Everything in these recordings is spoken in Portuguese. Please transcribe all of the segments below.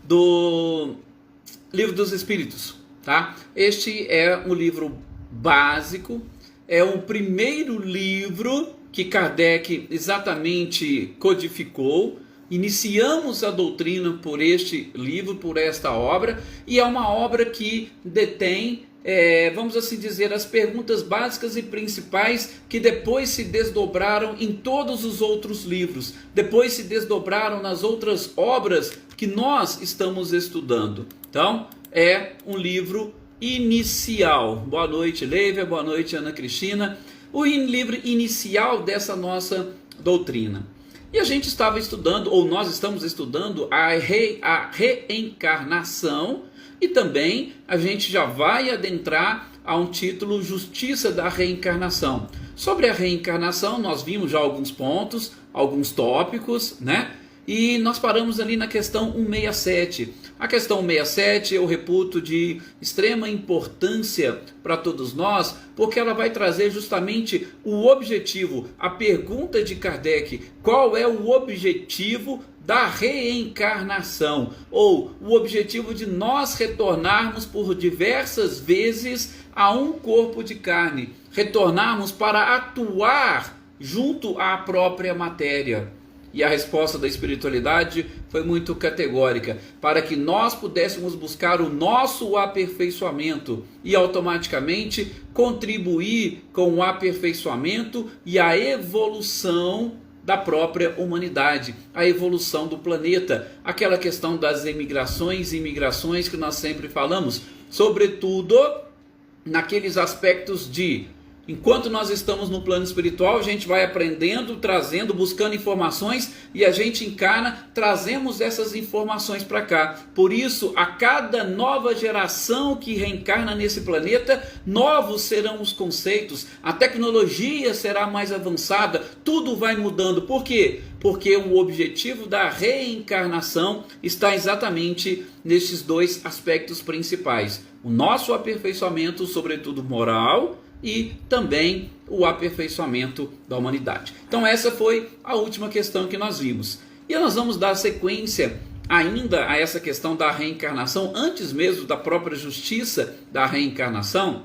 do Livro dos Espíritos, tá? Este é um livro básico, é o primeiro livro que Kardec exatamente codificou. Iniciamos a doutrina por este livro, por esta obra, e é uma obra que detém, vamos assim dizer, as perguntas básicas e principais que depois se desdobraram em todos os outros livros, depois se desdobraram nas outras obras que nós estamos estudando. Então, é um livro inicial. Boa noite, Leivia, boa noite, Ana Cristina. O livro inicial dessa nossa doutrina. E a gente estava estudando, ou nós estamos estudando, a reencarnação, e também a gente já vai adentrar a um título, Justiça da Reencarnação. Sobre a reencarnação, nós vimos já alguns pontos, alguns tópicos, né? E nós paramos ali na questão 167. A questão 167 eu reputo de extrema importância para todos nós, porque ela vai trazer justamente o objetivo, a pergunta de Kardec: qual é o objetivo da reencarnação? Ou o objetivo de nós retornarmos por diversas vezes a um corpo de carne, retornarmos para atuar junto à própria matéria. E a resposta da espiritualidade foi muito categórica: para que nós pudéssemos buscar o nosso aperfeiçoamento e automaticamente contribuir com o aperfeiçoamento e a evolução da própria humanidade, a evolução do planeta, aquela questão das emigrações e imigrações que nós sempre falamos, sobretudo naqueles aspectos de: enquanto nós estamos no plano espiritual, a gente vai aprendendo, trazendo, buscando informações, e a gente encarna, trazemos essas informações para cá. Por isso, a cada nova geração que reencarna nesse planeta, novos serão os conceitos, a tecnologia será mais avançada, tudo vai mudando. Por quê? Porque o objetivo da reencarnação está exatamente nesses dois aspectos principais: o nosso aperfeiçoamento, sobretudo moral, e também o aperfeiçoamento da humanidade. Então essa foi a última questão que nós vimos. E nós vamos dar sequência ainda a essa questão da reencarnação, antes mesmo da própria justiça da reencarnação.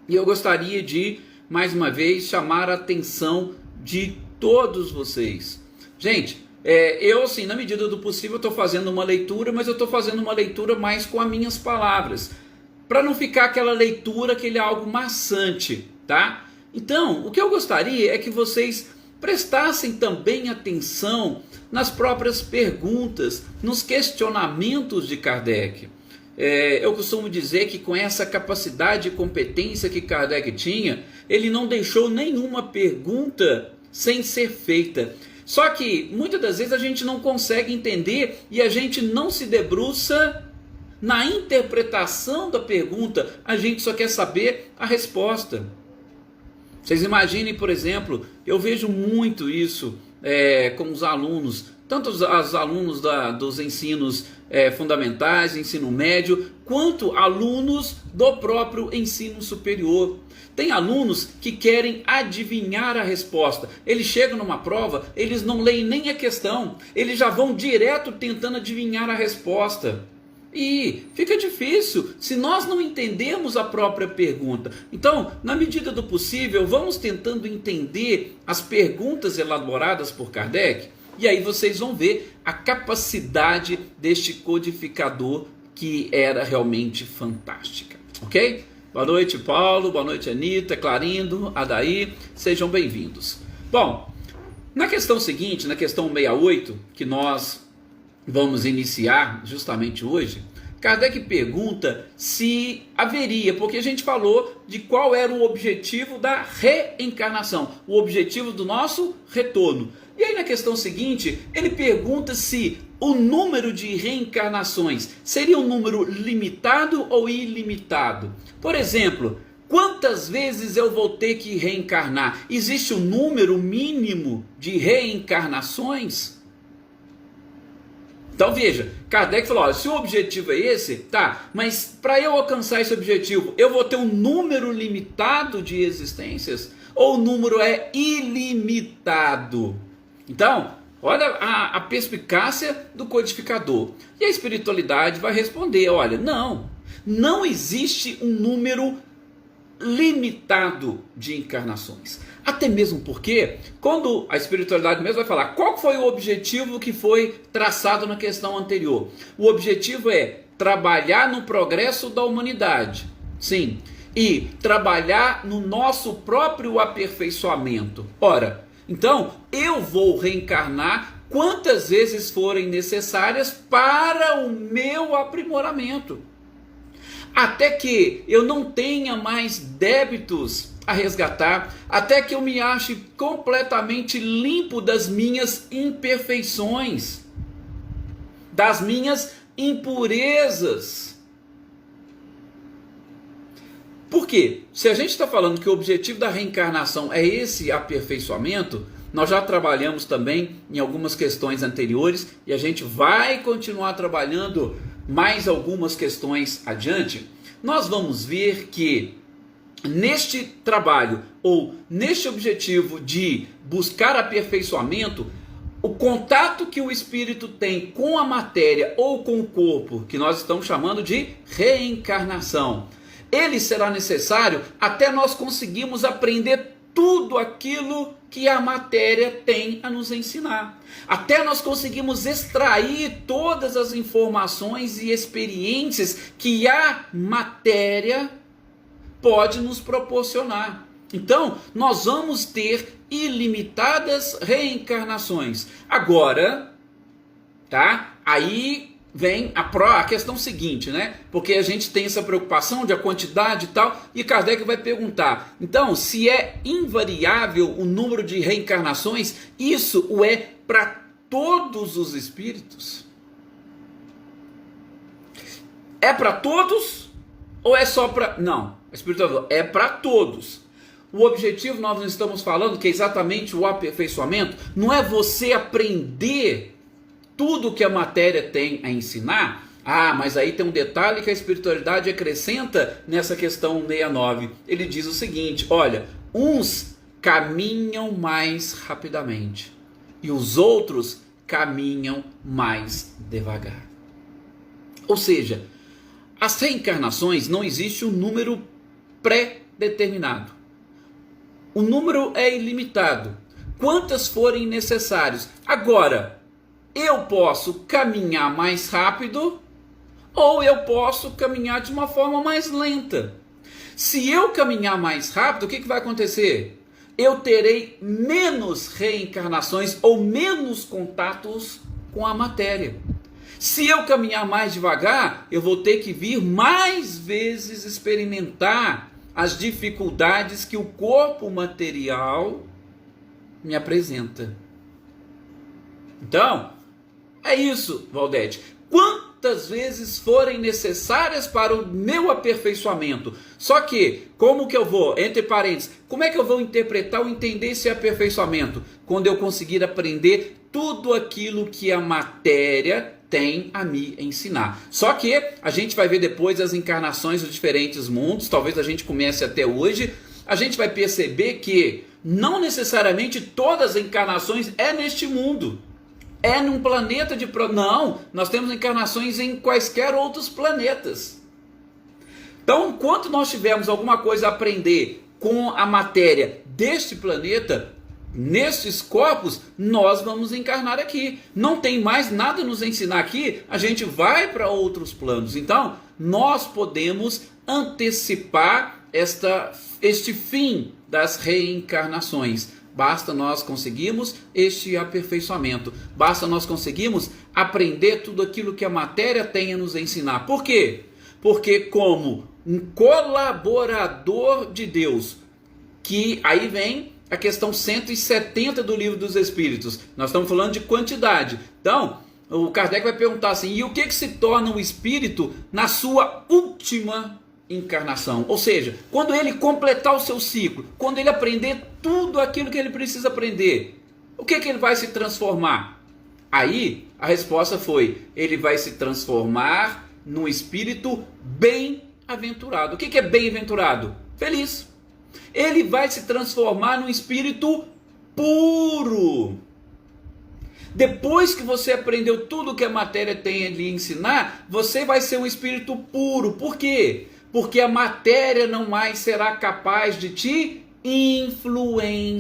E eu gostaria de, mais uma vez, chamar a atenção de todos vocês. Gente, eu assim, na medida do possível, estou fazendo uma leitura, mas eu estou fazendo uma leitura mais com as minhas palavras, para não ficar aquela leitura, aquele algo maçante, tá? Então, o que eu gostaria é que vocês prestassem também atenção nas próprias perguntas, nos questionamentos de Kardec. Eu costumo dizer que com essa capacidade e competência que Kardec tinha, ele não deixou nenhuma pergunta sem ser feita. Só que, muitas das vezes, a gente não consegue entender e a gente não se debruça na interpretação da pergunta, a gente só quer saber a resposta. Vocês imaginem, por exemplo, eu vejo muito isso com os alunos, tanto os alunos dos ensinos fundamentais, ensino médio, quanto alunos do próprio ensino superior. Tem alunos que querem adivinhar a resposta. Eles chegam numa prova, eles não leem nem a questão, eles já vão direto tentando adivinhar a resposta. E fica difícil se nós não entendemos a própria pergunta. Então, na medida do possível, vamos tentando entender as perguntas elaboradas por Kardec, e aí vocês vão ver a capacidade deste codificador, que era realmente fantástica. Ok? Boa noite, Paulo, boa noite, Anitta, Clarindo, Adair, sejam bem-vindos. Bom, na questão seguinte, na questão 68, que nós vamos iniciar justamente hoje, Kardec pergunta se haveria, porque a gente falou de qual era o objetivo da reencarnação, o objetivo do nosso retorno. E aí na questão seguinte, ele pergunta se o número de reencarnações seria um número limitado ou ilimitado. Por exemplo, quantas vezes eu vou ter que reencarnar? Existe um número mínimo de reencarnações? Então veja, Kardec falou: olha, se o objetivo é esse, tá, mas para eu alcançar esse objetivo, eu vou ter um número limitado de existências ou o número é ilimitado? Então, Olha a perspicácia do codificador. E a espiritualidade vai responder, olha, não existe um número limitado de encarnações. Até mesmo porque, quando a espiritualidade mesmo vai falar, qual foi o objetivo que foi traçado na questão anterior? O objetivo é trabalhar no progresso da humanidade, sim, e trabalhar no nosso próprio aperfeiçoamento. Ora, então, eu vou reencarnar quantas vezes forem necessárias para o meu aprimoramento. Até que eu não tenha mais débitos a resgatar, até que eu me ache completamente limpo das minhas imperfeições, das minhas impurezas. Por quê? Se a gente está falando que o objetivo da reencarnação é esse aperfeiçoamento, nós já trabalhamos também em algumas questões anteriores e a gente vai continuar trabalhando mais algumas questões adiante. Nós vamos ver que neste trabalho ou neste objetivo de buscar aperfeiçoamento, o contato que o espírito tem com a matéria ou com o corpo, que nós estamos chamando de reencarnação, ele será necessário até nós conseguirmos aprender tudo aquilo que a matéria tem a nos ensinar. Até nós conseguimos extrair todas as informações e experiências que a matéria pode nos proporcionar. Então, nós vamos ter ilimitadas reencarnações. Agora, tá? Aí vem a questão seguinte, né? Porque a gente tem essa preocupação de a quantidade e tal, e Kardec vai perguntar, então, se é invariável o número de reencarnações, isso o é para todos os espíritos? É para todos ou é só para... Não, o espírito é para todos. O objetivo, nós não estamos falando que é exatamente o aperfeiçoamento, não é você aprender tudo que a matéria tem a ensinar. Ah, mas aí tem um detalhe que a espiritualidade acrescenta nessa questão 69. Ele diz o seguinte, olha, uns caminham mais rapidamente e os outros caminham mais devagar. Ou seja, as reencarnações não existe um número pré-determinado. O número é ilimitado. Quantas forem necessários. Agora, eu posso caminhar mais rápido ou eu posso caminhar de uma forma mais lenta. Se eu caminhar mais rápido, o que vai acontecer? Eu terei menos reencarnações ou menos contatos com a matéria. Se eu caminhar mais devagar, eu vou ter que vir mais vezes experimentar as dificuldades que o corpo material me apresenta. Então, é isso, Valdete. Quantas vezes forem necessárias para o meu aperfeiçoamento. Só que, como que eu vou, entre parênteses, como é que eu vou interpretar ou entender esse aperfeiçoamento? Quando eu conseguir aprender tudo aquilo que a matéria tem a me ensinar. Só que a gente vai ver depois as encarnações dos diferentes mundos, talvez a gente comece até hoje, a gente vai perceber que não necessariamente todas as encarnações é neste mundo. É num planeta de... Não, nós temos encarnações em quaisquer outros planetas. Então, enquanto nós tivermos alguma coisa a aprender com a matéria deste planeta, nestes corpos, nós vamos encarnar aqui. Não tem mais nada a nos ensinar aqui, a gente vai para outros planos. Então, nós podemos antecipar este fim das reencarnações. Basta nós conseguirmos este aperfeiçoamento. Basta nós conseguirmos aprender tudo aquilo que a matéria tem a nos ensinar. Por quê? Porque como um colaborador de Deus, que aí vem a questão 170 do Livro dos Espíritos. Nós estamos falando de quantidade. Então, o Kardec vai perguntar assim, e o que se torna o espírito na sua última encarnação? Ou seja, quando ele completar o seu ciclo, quando ele aprender tudo aquilo que ele precisa aprender, o que ele vai se transformar? Aí a resposta foi, ele vai se transformar num espírito bem-aventurado. O que é bem-aventurado? Feliz. Ele vai se transformar num espírito puro. Depois que você aprendeu tudo que a matéria tem a lhe ensinar, você vai ser um espírito puro. Por quê? Porque a matéria não mais será capaz de te influenciar.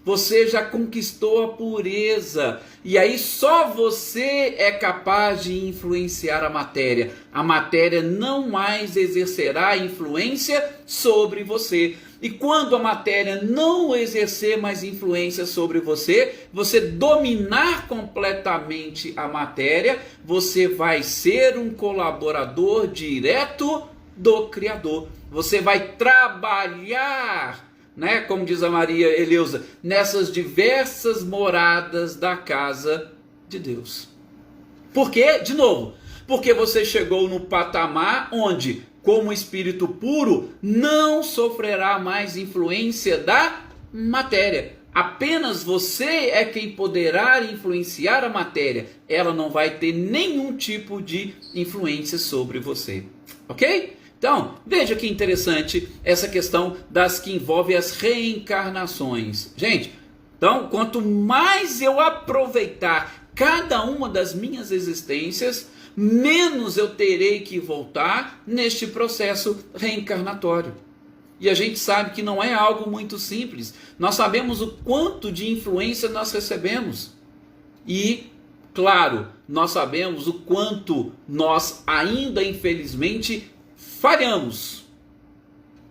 Você já conquistou a pureza. E aí só você é capaz de influenciar a matéria. A matéria não mais exercerá influência sobre você. E quando a matéria não exercer mais influência sobre você, você dominar completamente a matéria, você vai ser um colaborador direto do Criador. Você vai trabalhar, né, como diz a Maria Eleusa, nessas diversas moradas da casa de Deus. Por quê? De novo, porque você chegou no patamar onde, como espírito puro, não sofrerá mais influência da matéria. Apenas você é quem poderá influenciar a matéria. Ela não vai ter nenhum tipo de influência sobre você. Ok? Então, veja que interessante essa questão das que envolve as reencarnações. Gente, então, quanto mais eu aproveitar cada uma das minhas existências, menos eu terei que voltar neste processo reencarnatório. E a gente sabe que não é algo muito simples. Nós sabemos o quanto de influência nós recebemos. E, claro, nós sabemos o quanto nós ainda, infelizmente, falhamos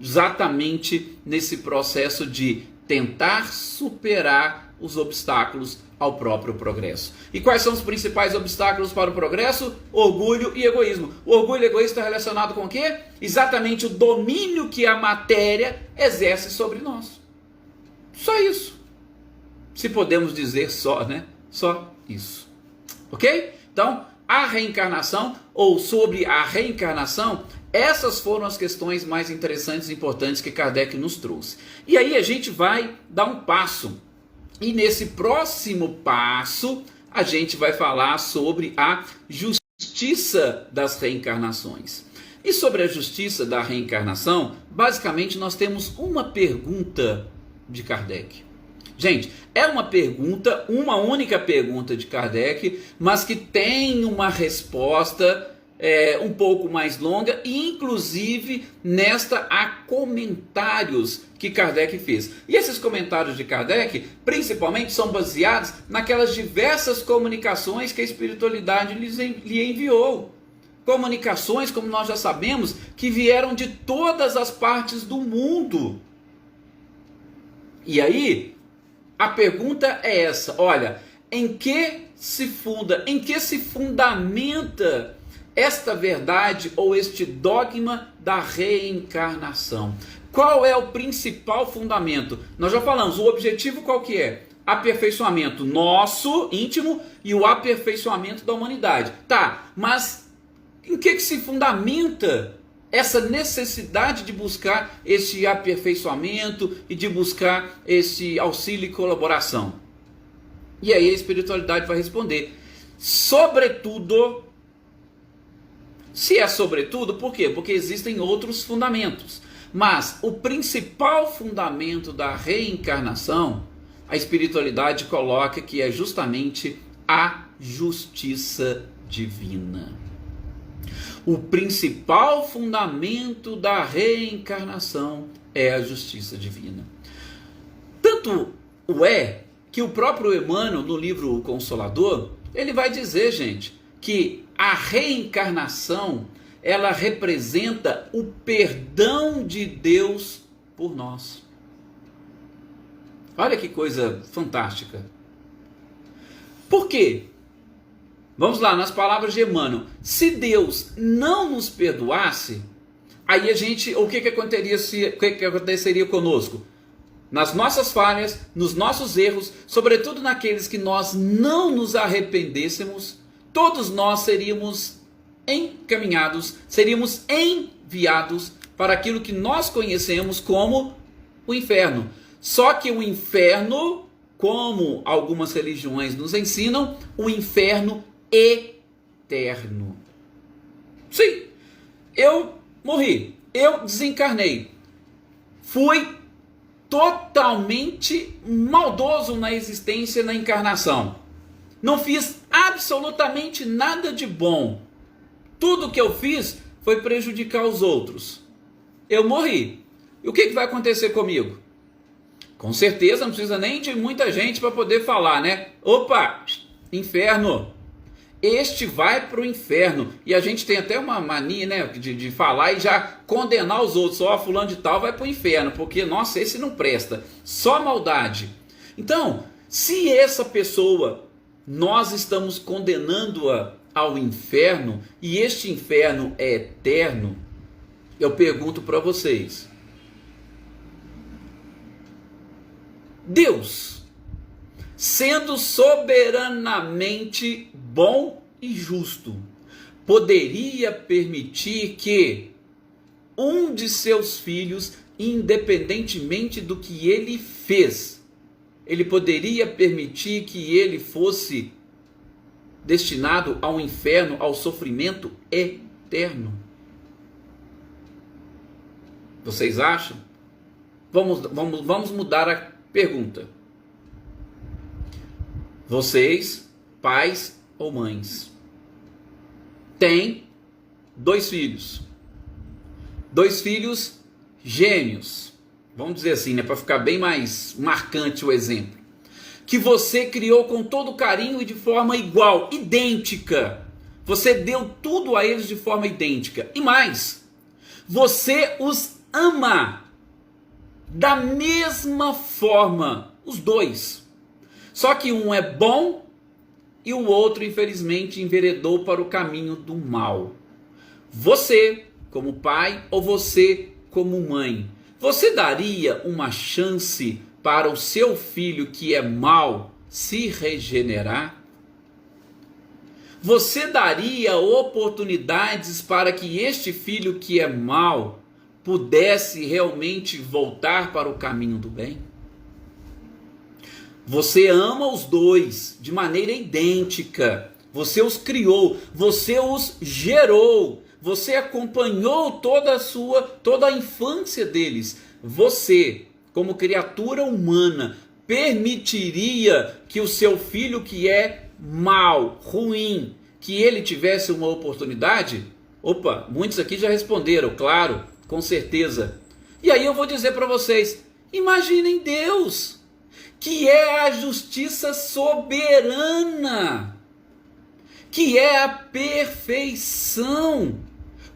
exatamente nesse processo de tentar superar os obstáculos ao próprio progresso. E quais são os principais obstáculos para o progresso? Orgulho e egoísmo. O orgulho e o egoísmo está relacionado com o quê? Exatamente o domínio que a matéria exerce sobre nós. Só isso. Se podemos dizer só, né? Só isso. Ok? Então, a reencarnação, ou sobre a reencarnação, essas foram as questões mais interessantes e importantes que Kardec nos trouxe. E aí a gente vai dar um passo. E nesse próximo passo, a gente vai falar sobre a justiça das reencarnações. E sobre a justiça da reencarnação, basicamente nós temos uma pergunta de Kardec. Gente, é uma pergunta, uma única pergunta de Kardec, mas que tem uma resposta um pouco mais longa, e inclusive nesta há comentários que Kardec fez. E esses comentários de Kardec, principalmente, são baseados naquelas diversas comunicações que a espiritualidade lhe enviou. Comunicações, como nós já sabemos, que vieram de todas as partes do mundo. E aí, a pergunta é essa, olha, em que se fundamenta esta verdade ou este dogma da reencarnação? Qual é o principal fundamento? Nós já falamos, o objetivo qual que é? Aperfeiçoamento nosso, íntimo, e o aperfeiçoamento da humanidade. Tá, mas em que se fundamenta essa necessidade de buscar esse aperfeiçoamento e de buscar esse auxílio e colaboração? E aí a espiritualidade vai responder, sobretudo. Se é sobretudo, por quê? Porque existem outros fundamentos. Mas o principal fundamento da reencarnação, a espiritualidade coloca que é justamente a justiça divina. O principal fundamento da reencarnação é a justiça divina. Tanto é que o próprio Emmanuel, no livro O Consolador, ele vai dizer, gente, que a reencarnação, ela representa o perdão de Deus por nós. Olha que coisa fantástica. Por quê? Vamos lá, nas palavras de Emmanuel. Se Deus não nos perdoasse, aí o que aconteceria conosco? Nas nossas falhas, nos nossos erros, sobretudo naqueles que nós não nos arrependêssemos, todos nós seríamos encaminhados, seríamos enviados para aquilo que nós conhecemos como o inferno. Só que o inferno, como algumas religiões nos ensinam, o inferno eterno. Sim, eu morri, eu desencarnei, fui totalmente maldoso na existência, na encarnação. Não fiz absolutamente nada de bom. Tudo que eu fiz foi prejudicar os outros. Eu morri. E o que vai acontecer comigo? Com certeza não precisa nem de muita gente para poder falar, né? Opa, inferno. Este vai para o inferno. E a gente tem até uma mania, né, de falar e já condenar os outros. Ó, fulano de tal vai para o inferno, porque, nossa, esse não presta. Só maldade. Então, se essa pessoa, nós estamos condenando-a ao inferno, e este inferno é eterno, eu pergunto para vocês. Deus, sendo soberanamente bom e justo, poderia permitir que um de seus filhos, independentemente do que ele fez, ele poderia permitir que ele fosse destinado ao inferno, ao sofrimento eterno? Vocês acham? Vamos mudar a pergunta. Vocês, pais ou mães, têm 2 filhos. 2 filhos gêmeos. Vamos dizer assim, né, para ficar bem mais marcante o exemplo. Que você criou com todo carinho e de forma igual, idêntica. Você deu tudo a eles de forma idêntica. E mais, você os ama da mesma forma, os 2. Só que um é bom e o outro, infelizmente, enveredou para o caminho do mal. Você, como pai, ou você, como mãe, você daria uma chance para o seu filho que é mau se regenerar? Você daria oportunidades para que este filho que é mau pudesse realmente voltar para o caminho do bem? Você ama os 2 de maneira idêntica. Você os criou, você os gerou, você acompanhou toda a infância deles. Você, como criatura humana, permitiria que o seu filho que é mau, ruim, que ele tivesse uma oportunidade? Opa, muitos aqui já responderam, claro, com certeza. E aí eu vou dizer para vocês, imaginem Deus, que é a justiça soberana, que é a perfeição.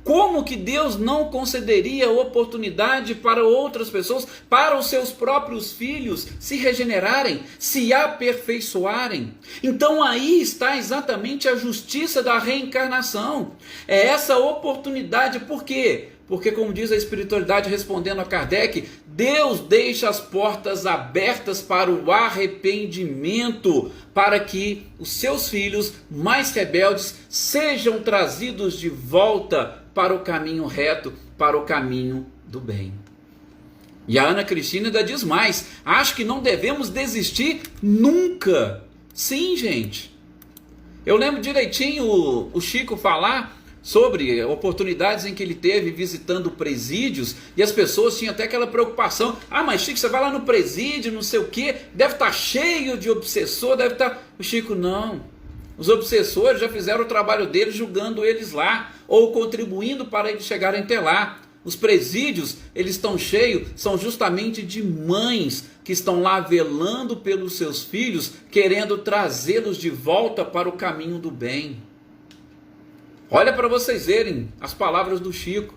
Como que Deus não concederia oportunidade para outras pessoas, para os seus próprios filhos se regenerarem, se aperfeiçoarem? Então aí está exatamente a justiça da reencarnação. É essa oportunidade, por quê? Porque, como diz a espiritualidade respondendo a Kardec, Deus deixa as portas abertas para o arrependimento, para que os seus filhos mais rebeldes sejam trazidos de volta para o caminho reto, para o caminho do bem. E a Ana Cristina ainda diz mais, acho que não devemos desistir nunca. Sim, gente. Eu lembro direitinho o Chico falar sobre oportunidades em que ele teve visitando presídios, e as pessoas tinham até aquela preocupação, mas Chico, você vai lá no presídio, não sei o que, deve estar cheio de obsessor, deve estar... O Chico, não, os obsessores já fizeram o trabalho deles julgando eles lá, ou contribuindo para eles chegarem até lá. Os presídios, eles estão cheios, são justamente de mães que estão lá velando pelos seus filhos, querendo trazê-los de volta para o caminho do bem. Olha para vocês verem as palavras do Chico.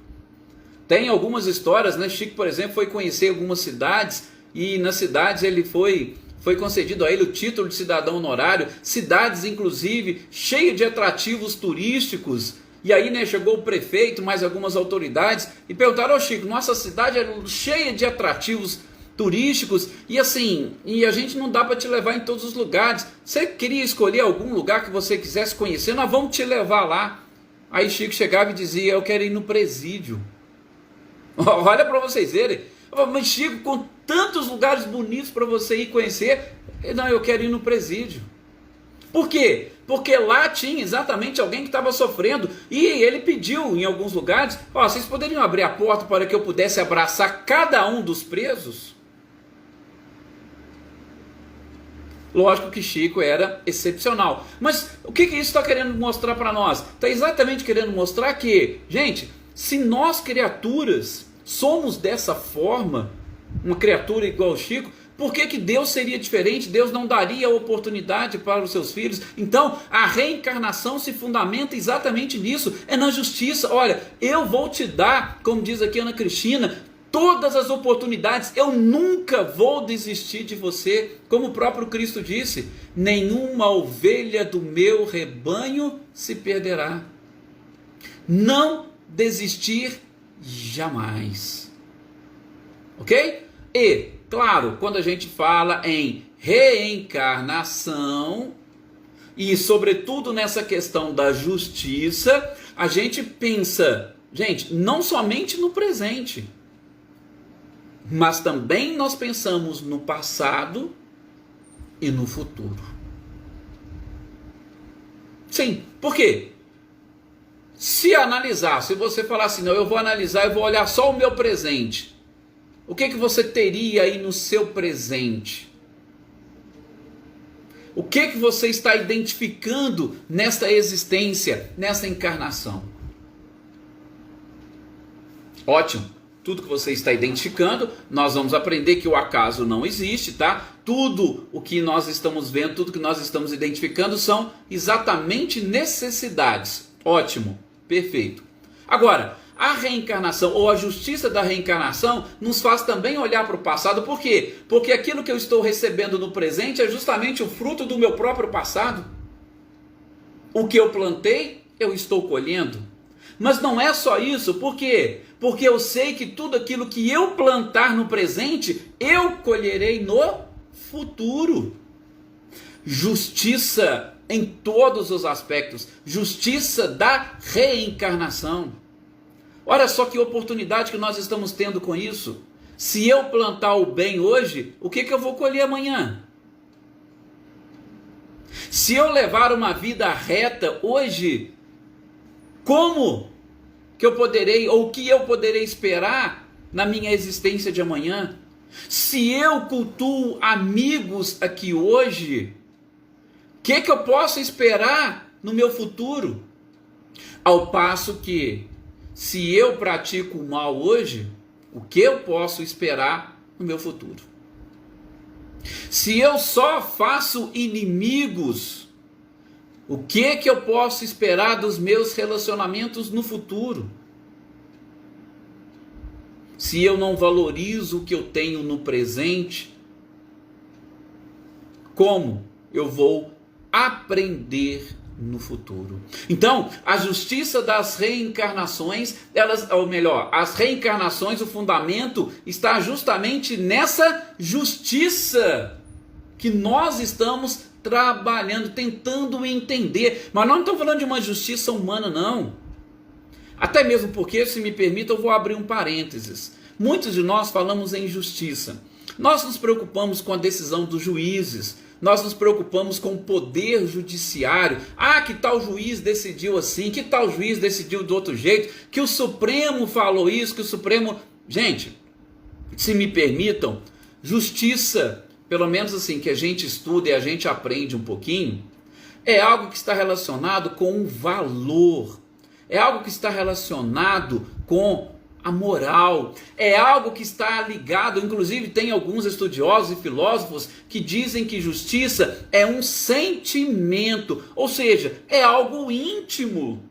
Tem algumas histórias, né? Chico, por exemplo, foi conhecer algumas cidades, e nas cidades ele foi concedido a ele o título de cidadão honorário, cidades inclusive cheias de atrativos turísticos. E aí, né, chegou o prefeito, mais algumas autoridades, e perguntaram, Chico, nossa cidade é cheia de atrativos turísticos, e assim, e a gente não dá para te levar em todos os lugares. Você queria escolher algum lugar que você quisesse conhecer? Nós vamos te levar lá. Aí Chico chegava e dizia, eu quero ir no presídio. Olha para vocês verem. Mas Chico, com tantos lugares bonitos para você ir conhecer, não, eu quero ir no presídio. Por quê? Porque lá tinha exatamente alguém que estava sofrendo, e ele pediu em alguns lugares, vocês poderiam abrir a porta para que eu pudesse abraçar cada um dos presos? Lógico que Chico era excepcional. Mas o que isso está querendo mostrar para nós? Está exatamente querendo mostrar que, gente, se nós criaturas somos dessa forma, uma criatura igual ao Chico, por que Deus seria diferente? Deus não daria oportunidade para os seus filhos? Então, a reencarnação se fundamenta exatamente nisso, é na justiça. Olha, eu vou te dar, como diz aqui Ana Cristina, todas as oportunidades, eu nunca vou desistir de você, como o próprio Cristo disse, nenhuma ovelha do meu rebanho se perderá. Não desistir jamais. Ok? E, claro, quando a gente fala em reencarnação, e sobretudo nessa questão da justiça, a gente pensa, gente, não somente no presente, mas também nós pensamos no passado e no futuro. Sim, por quê? Se analisar, se você falar assim, não, eu vou analisar, eu vou olhar só o meu presente, o que você teria aí no seu presente? O que você está identificando nesta existência, nesta encarnação? Ótimo. Tudo que você está identificando, nós vamos aprender que o acaso não existe, tá? Tudo o que nós estamos vendo, tudo que nós estamos identificando são exatamente necessidades. Ótimo, perfeito. Agora, a reencarnação ou a justiça da reencarnação nos faz também olhar para o passado. Por quê? Porque aquilo que eu estou recebendo no presente é justamente o fruto do meu próprio passado. O que eu plantei, eu estou colhendo. Mas não é só isso, por quê? Porque eu sei que tudo aquilo que eu plantar no presente, eu colherei no futuro. Justiça em todos os aspectos, justiça da reencarnação. Olha só que oportunidade que nós estamos tendo com isso. Se eu plantar o bem hoje, o que eu vou colher amanhã? Se eu levar uma vida reta hoje, como que eu poderei, ou o que eu poderei esperar na minha existência de amanhã? Se eu cultuo amigos aqui hoje, o que eu posso esperar no meu futuro? Ao passo que, se eu pratico o mal hoje, o que eu posso esperar no meu futuro? Se eu só faço inimigos, o que eu posso esperar dos meus relacionamentos no futuro? Se eu não valorizo o que eu tenho no presente, como eu vou aprender no futuro? Então, a justiça das reencarnações, as reencarnações, o fundamento está justamente nessa justiça que nós estamos trabalhando, tentando entender. Mas nós não estamos falando de uma justiça humana, não. Até mesmo porque, se me permita, eu vou abrir um parênteses. Muitos de nós falamos em justiça. Nós nos preocupamos com a decisão dos juízes. Nós nos preocupamos com o poder judiciário. Ah, que tal juiz decidiu assim, que tal juiz decidiu do outro jeito, que o Supremo falou isso, que o Supremo... Gente, se me permitam, justiça, pelo menos assim, que a gente estuda e a gente aprende um pouquinho, é algo que está relacionado com um valor, é algo que está relacionado com a moral, é algo que está ligado, inclusive tem alguns estudiosos e filósofos que dizem que justiça é um sentimento, ou seja, é algo íntimo,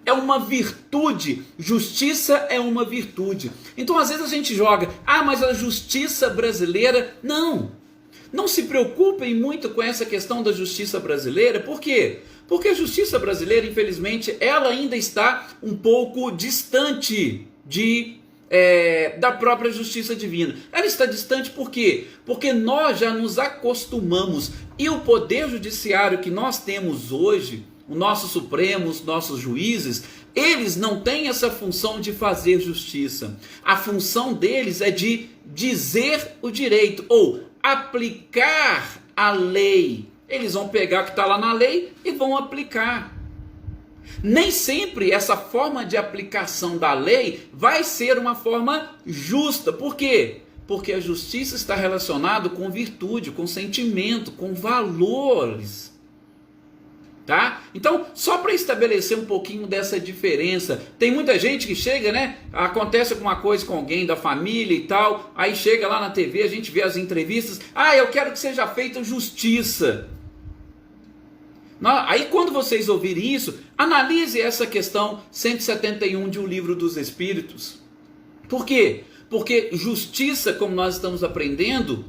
é uma virtude, justiça é uma virtude. Então às vezes a gente joga, mas a justiça brasileira, não se preocupem muito com essa questão da justiça brasileira. Por quê? Porque a justiça brasileira, infelizmente, ela ainda está um pouco distante da própria justiça divina. Ela está distante por quê? Porque nós já nos acostumamos, e o poder judiciário que nós temos hoje, o nosso Supremo, os nossos juízes, eles não têm essa função de fazer justiça. A função deles é de dizer o direito, ou aplicar a lei. Eles vão pegar o que está lá na lei e vão aplicar. Nem sempre essa forma de aplicação da lei vai ser uma forma justa. Por quê? Porque a justiça está relacionada com virtude, com sentimento, com valores. Tá? Então, só para estabelecer um pouquinho dessa diferença, tem muita gente que chega, né? Acontece alguma coisa com alguém da família e tal, aí chega lá na TV, a gente vê as entrevistas, eu quero que seja feita justiça. Aí quando vocês ouvirem isso, analise essa questão 171 de O Livro dos Espíritos. Por quê? Porque justiça, como nós estamos aprendendo,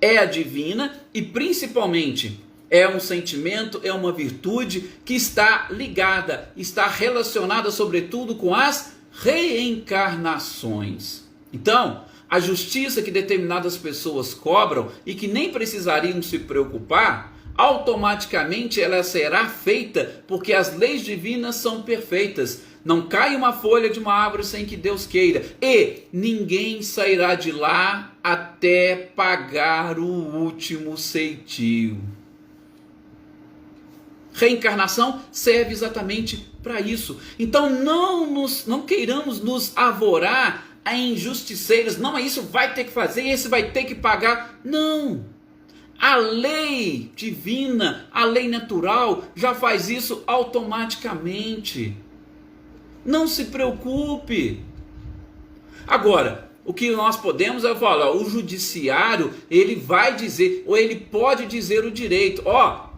é a divina e principalmente é um sentimento, é uma virtude que está ligada, está relacionada sobretudo com as reencarnações. Então, a justiça que determinadas pessoas cobram e que nem precisariam se preocupar, automaticamente ela será feita porque as leis divinas são perfeitas. Não cai uma folha de uma árvore sem que Deus queira. E ninguém sairá de lá até pagar o último ceitio. Reencarnação serve exatamente para isso. Então não queiramos nos avorar a injusticeiros. Não, isso vai ter que fazer, esse vai ter que pagar. Não. A lei divina, a lei natural já faz isso automaticamente. Não se preocupe. Agora, o que nós podemos é falar, o judiciário, ele vai dizer, ou ele pode dizer o direito,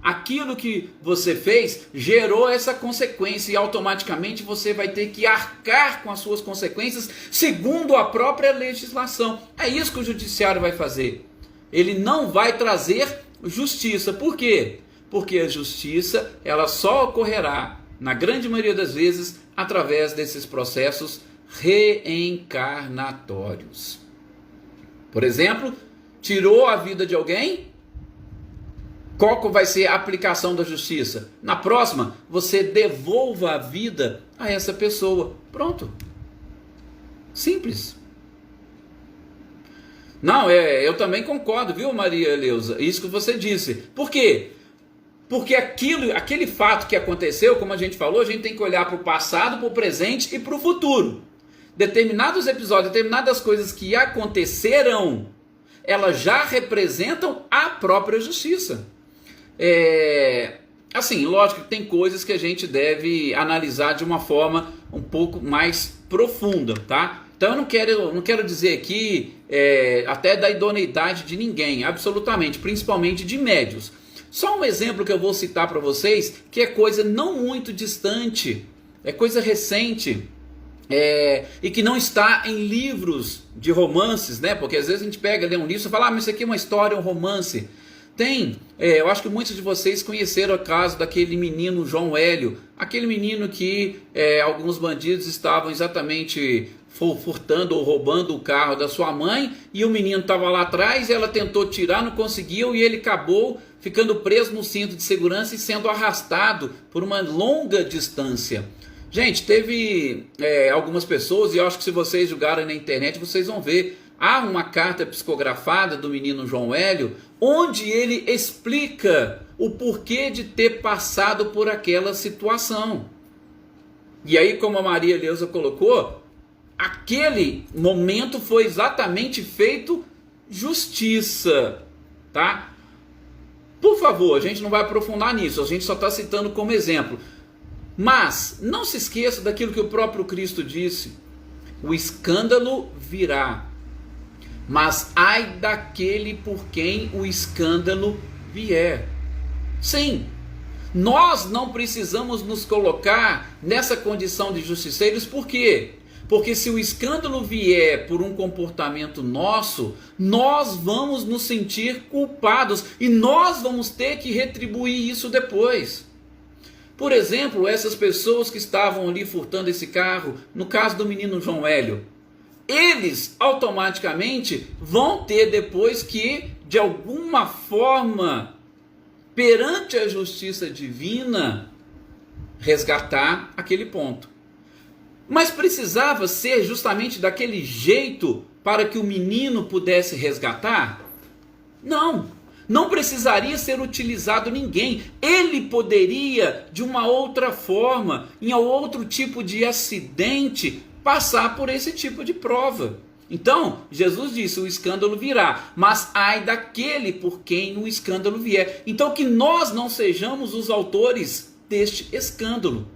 aquilo que você fez gerou essa consequência e automaticamente você vai ter que arcar com as suas consequências segundo a própria legislação. É isso que o judiciário vai fazer. Ele não vai trazer justiça. Por quê? Porque a justiça ela só ocorrerá, na grande maioria das vezes, através desses processos reencarnatórios. Por exemplo, tirou a vida de alguém, qual vai ser a aplicação da justiça? Na próxima, você devolva a vida a essa pessoa. Pronto. Simples. Não, eu também concordo, viu, Maria Eleusa? Isso que você disse. Por quê? Porque aquele fato que aconteceu, como a gente falou, a gente tem que olhar para o passado, para o presente e para o futuro. Determinados episódios, determinadas coisas que aconteceram, elas já representam a própria justiça. Assim, lógico que tem coisas que a gente deve analisar de uma forma um pouco mais profunda, tá? Então eu não quero dizer aqui até da idoneidade de ninguém, absolutamente, principalmente de médios. Só um exemplo que eu vou citar para vocês, que é coisa não muito distante, é coisa recente, e que não está em livros de romances, né? Porque às vezes a gente pega, lê um livro e fala, mas isso aqui é uma história, um romance. Eu acho que muitos de vocês conheceram o caso daquele menino João Hélio, aquele menino que alguns bandidos estavam exatamente furtando ou roubando o carro da sua mãe, e o menino estava lá atrás, e ela tentou tirar, não conseguiu, e ele acabou ficando preso no cinto de segurança e sendo arrastado por uma longa distância. Gente, teve algumas pessoas, e eu acho que se vocês jogarem na internet, vocês vão ver, há uma carta psicografada do menino João Hélio, onde ele explica o porquê de ter passado por aquela situação. E aí, como a Maria Eleusa colocou, aquele momento foi exatamente feito justiça, tá? Por favor, a gente não vai aprofundar nisso, a gente só está citando como exemplo. Mas não se esqueça daquilo que o próprio Cristo disse: o escândalo virá, mas ai daquele por quem o escândalo vier. Sim, nós não precisamos nos colocar nessa condição de justiceiros. Por quê? Porque se o escândalo vier por um comportamento nosso, nós vamos nos sentir culpados e nós vamos ter que retribuir isso depois. Por exemplo, essas pessoas que estavam ali furtando esse carro, no caso do menino João Hélio, eles automaticamente vão ter depois que, de alguma forma, perante a justiça divina, resgatar aquele ponto. Mas precisava ser justamente daquele jeito para que o menino pudesse resgatar? Não, não precisaria ser utilizado ninguém. Ele poderia, de uma outra forma, em outro tipo de acidente, passar por esse tipo de prova. Então, Jesus disse, o escândalo virá, mas ai daquele por quem o escândalo vier. Então, que nós não sejamos os autores deste escândalo,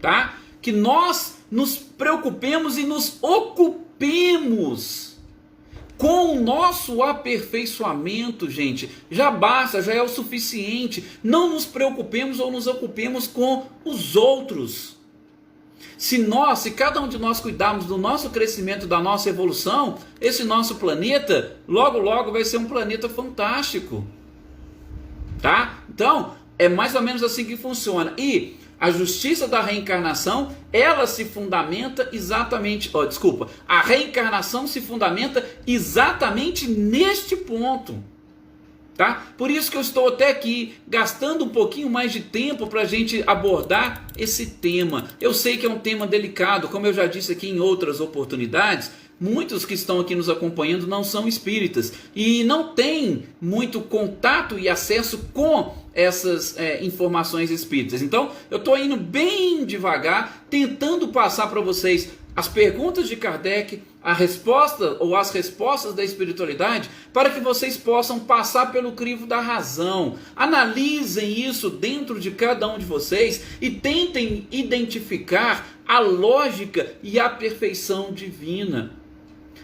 tá? Que nós nos preocupemos e nos ocupemos com o nosso aperfeiçoamento, gente. Já basta, já é o suficiente. Não nos preocupemos ou nos ocupemos com os outros. Se cada um de nós cuidarmos do nosso crescimento, da nossa evolução, esse nosso planeta, logo logo vai ser um planeta fantástico. Tá? Então, é mais ou menos assim que funciona. E a justiça da reencarnação, ela se fundamenta exatamente, a reencarnação se fundamenta exatamente neste ponto. Tá? Por isso que eu estou até aqui gastando um pouquinho mais de tempo para a gente abordar esse tema. Eu sei que é um tema delicado, como eu já disse aqui em outras oportunidades, muitos que estão aqui nos acompanhando não são espíritas e não têm muito contato e acesso com essas informações espíritas. Então eu estou indo bem devagar, tentando passar para vocês as perguntas de Kardec, a resposta ou as respostas da espiritualidade, para que vocês possam passar pelo crivo da razão. Analisem isso dentro de cada um de vocês e tentem identificar a lógica e a perfeição divina.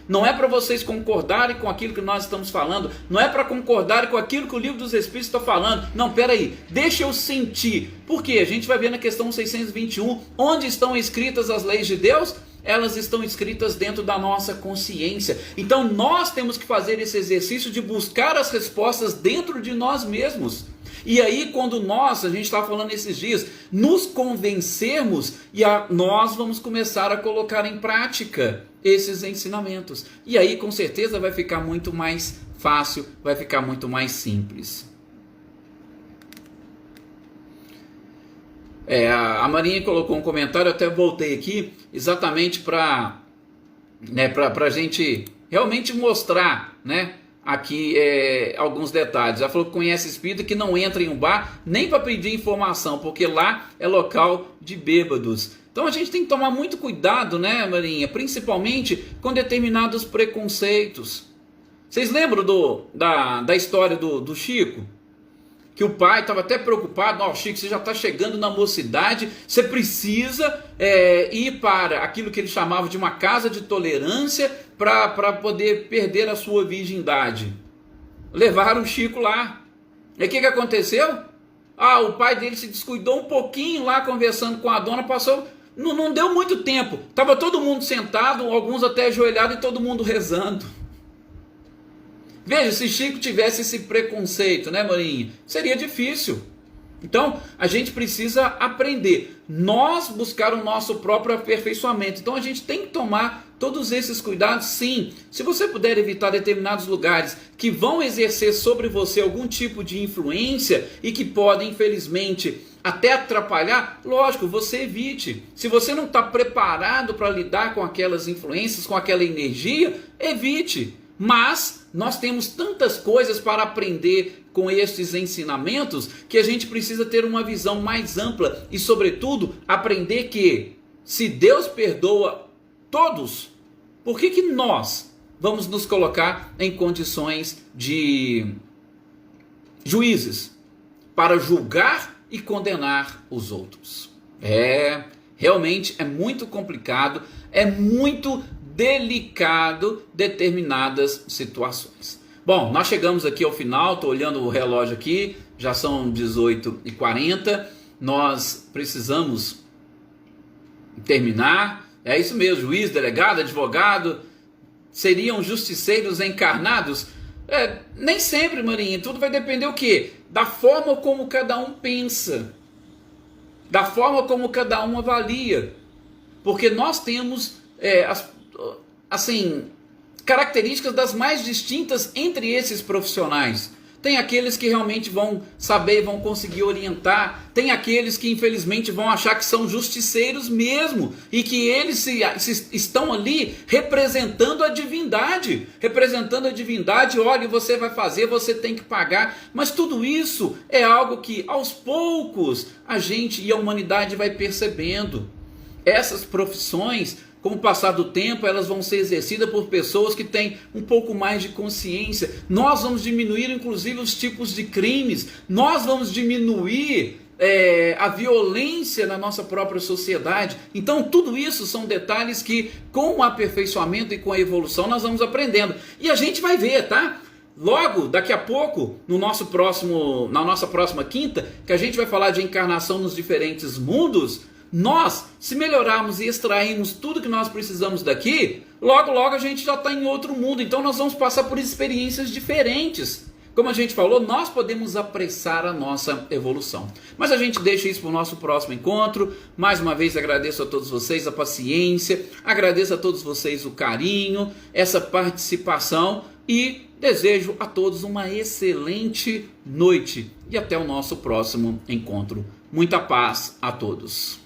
Não é para vocês concordarem com aquilo que nós estamos falando, não é para concordarem com aquilo que o Livro dos Espíritos está falando. Não, peraí, deixa eu sentir. Por quê? A gente vai ver na questão 621, onde estão escritas as leis de Deus? Elas estão escritas dentro da nossa consciência. Então nós temos que fazer esse exercício de buscar as respostas dentro de nós mesmos. E aí quando nós, a gente está falando esses dias, nos convencermos, nós vamos começar a colocar em prática esses ensinamentos. E aí com certeza vai ficar muito mais fácil, vai ficar muito mais simples. A Marinha colocou um comentário, eu até voltei aqui, exatamente para a gente realmente mostrar, né, aqui alguns detalhes. Ela falou que conhece espírita que não entra em um bar nem para pedir informação, porque lá é local de bêbados. Então a gente tem que tomar muito cuidado, né, Marinha? Principalmente com determinados preconceitos. Vocês lembram da história do Chico? Que o pai estava até preocupado, Chico, você já está chegando na mocidade, você precisa ir para aquilo que ele chamava de uma casa de tolerância para poder perder a sua virgindade. Levaram o Chico lá. E o que aconteceu? O pai dele se descuidou um pouquinho lá conversando com a dona, passou, não deu muito tempo, estava todo mundo sentado, alguns até ajoelhados e todo mundo rezando. Veja, se Chico tivesse esse preconceito, né, Marinha? Seria difícil. Então, a gente precisa aprender. Nós buscar o nosso próprio aperfeiçoamento. Então, a gente tem que tomar todos esses cuidados, sim. Se você puder evitar determinados lugares que vão exercer sobre você algum tipo de influência e que podem, infelizmente, até atrapalhar, lógico, você evite. Se você não está preparado para lidar com aquelas influências, com aquela energia, evite. Mas nós temos tantas coisas para aprender com estes ensinamentos que a gente precisa ter uma visão mais ampla e, sobretudo, aprender que se Deus perdoa todos, por que nós vamos nos colocar em condições de juízes para julgar e condenar os outros? Realmente é muito complicado, é muito delicado determinadas situações. Bom, nós chegamos aqui ao final, estou olhando o relógio aqui, já são 18h40, nós precisamos terminar. É isso mesmo, juiz, delegado, advogado, seriam justiceiros encarnados? Nem sempre, Marinha, tudo vai depender o quê? Da forma como cada um pensa, da forma como cada um avalia, porque nós temos características das mais distintas entre esses profissionais. Tem aqueles que realmente vão saber, vão conseguir orientar. Tem aqueles que infelizmente vão achar que são justiceiros mesmo e que eles estão ali representando a divindade. Representando a divindade, olha, você vai fazer, você tem que pagar. Mas tudo isso é algo que aos poucos a gente e a humanidade vai percebendo. Essas profissões Com o passar do tempo, elas vão ser exercidas por pessoas que têm um pouco mais de consciência. Nós vamos diminuir, inclusive, os tipos de crimes. Nós vamos diminuir a violência na nossa própria sociedade. Então, tudo isso são detalhes que, com o aperfeiçoamento e com a evolução, nós vamos aprendendo. E a gente vai ver, tá? Logo, daqui a pouco, na nossa próxima quinta, que a gente vai falar de encarnação nos diferentes mundos, nós, se melhorarmos e extrairmos tudo que nós precisamos daqui, logo a gente já está em outro mundo. Então nós vamos passar por experiências diferentes. Como a gente falou, nós podemos apressar a nossa evolução. Mas a gente deixa isso para o nosso próximo encontro. Mais uma vez agradeço a todos vocês a paciência, agradeço a todos vocês o carinho, essa participação e desejo a todos uma excelente noite e até o nosso próximo encontro. Muita paz a todos.